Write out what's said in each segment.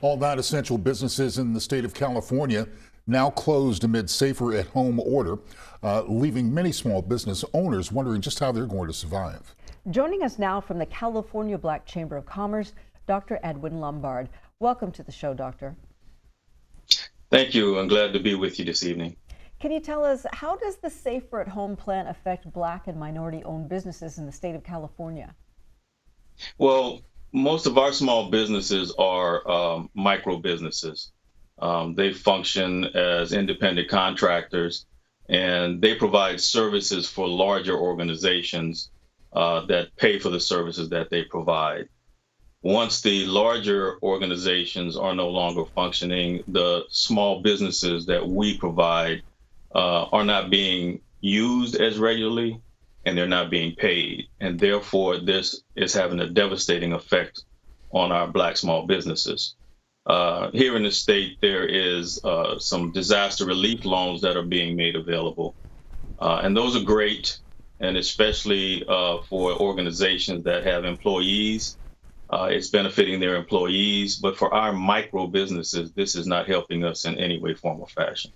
All non-essential businesses in the state of California now closed amid safer at home order, leaving many small business owners wondering just how they're going to survive. Joining us now from the California Black Chamber of Commerce, Dr. Edwin Lombard. Welcome to the show, Doctor. Thank you. I'm glad to be with you this evening. Can you tell us, how does the Safer at Home plan affect Black and minority-owned businesses in the state of California? Well, most of our small businesses are micro businesses. They function as independent contractors, and they provide services for larger organizations that pay for the services that they provide. Once the larger organizations are no longer functioning, the small businesses that we provide are not being used as regularly, and they're not being paid. And therefore, this is having a devastating effect on our Black small businesses. Here in the state, there is some disaster relief loans that are being made available. And those are great, and especially for organizations that have employees. It's benefiting their employees, but for our micro businesses, this is not helping us in any way, form, or fashion.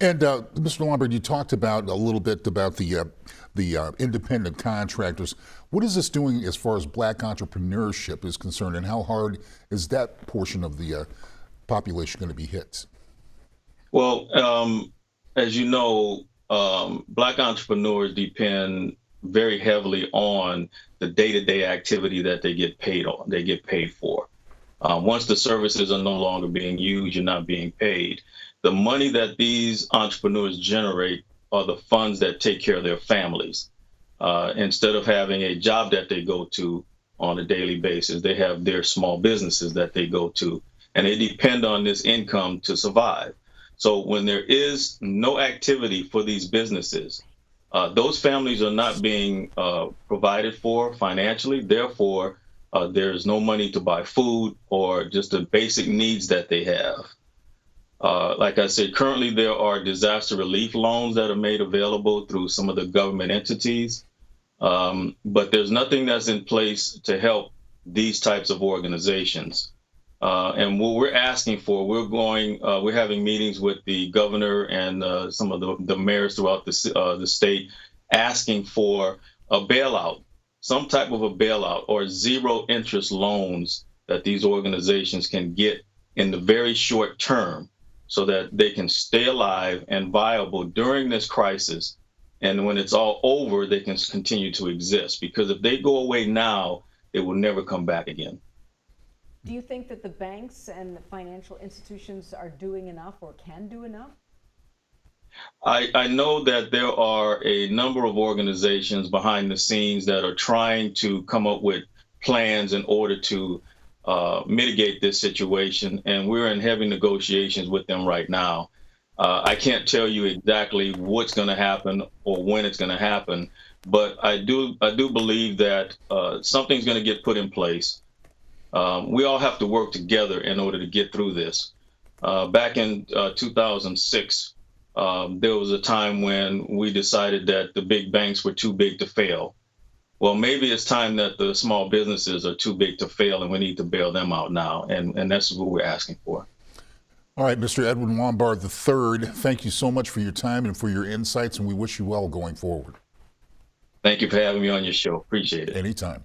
And Mr. Lombard, you talked about a little bit about the independent contractors. What is this doing as far as Black entrepreneurship is concerned, and how hard is that portion of the population going to be hit? Well, as you know, Black entrepreneurs depend very heavily on the day-to-day activity that they get paid on. They get paid for. Once the services are no longer being used, you're not being paid. The money that these entrepreneurs generate are the funds that take care of their families. Instead of having a job that they go to on a daily basis, they have their small businesses that they go to, and they depend on this income to survive. So when there is no activity for these businesses, those families are not being provided for financially. Therefore, there's no money to buy food or just the basic needs that they have. Like I said, currently there are disaster relief loans that are made available through some of the government entities, but there's nothing that's in place to help these types of organizations. And what we're asking for, we're having meetings with the governor and some of the mayors throughout the state, asking for a bailout, some type of a bailout or zero interest loans that these organizations can get in the very short term, so that they can stay alive and viable during this crisis. And when it's all over, they can continue to exist. Because if they go away now, they will never come back again. Do you think that the banks and the financial institutions are doing enough or can do enough? I know that there are a number of organizations behind the scenes that are trying to come up with plans in order to mitigate this situation, and we're in heavy negotiations with them right now. I can't tell you exactly what's going to happen or when it's going to happen, but I do believe that something's going to get put in place. We all have to work together in order to get through this. Back in 2006, there was a time when we decided that the big banks were too big to fail. Well, maybe it's time that the small businesses are too big to fail, and we need to bail them out now. And that's what we're asking for. All right, Mr. Edwin Lombard III, thank you so much for your time and for your insights, and we wish you well going forward. Thank you for having me on your show. Appreciate it. Anytime.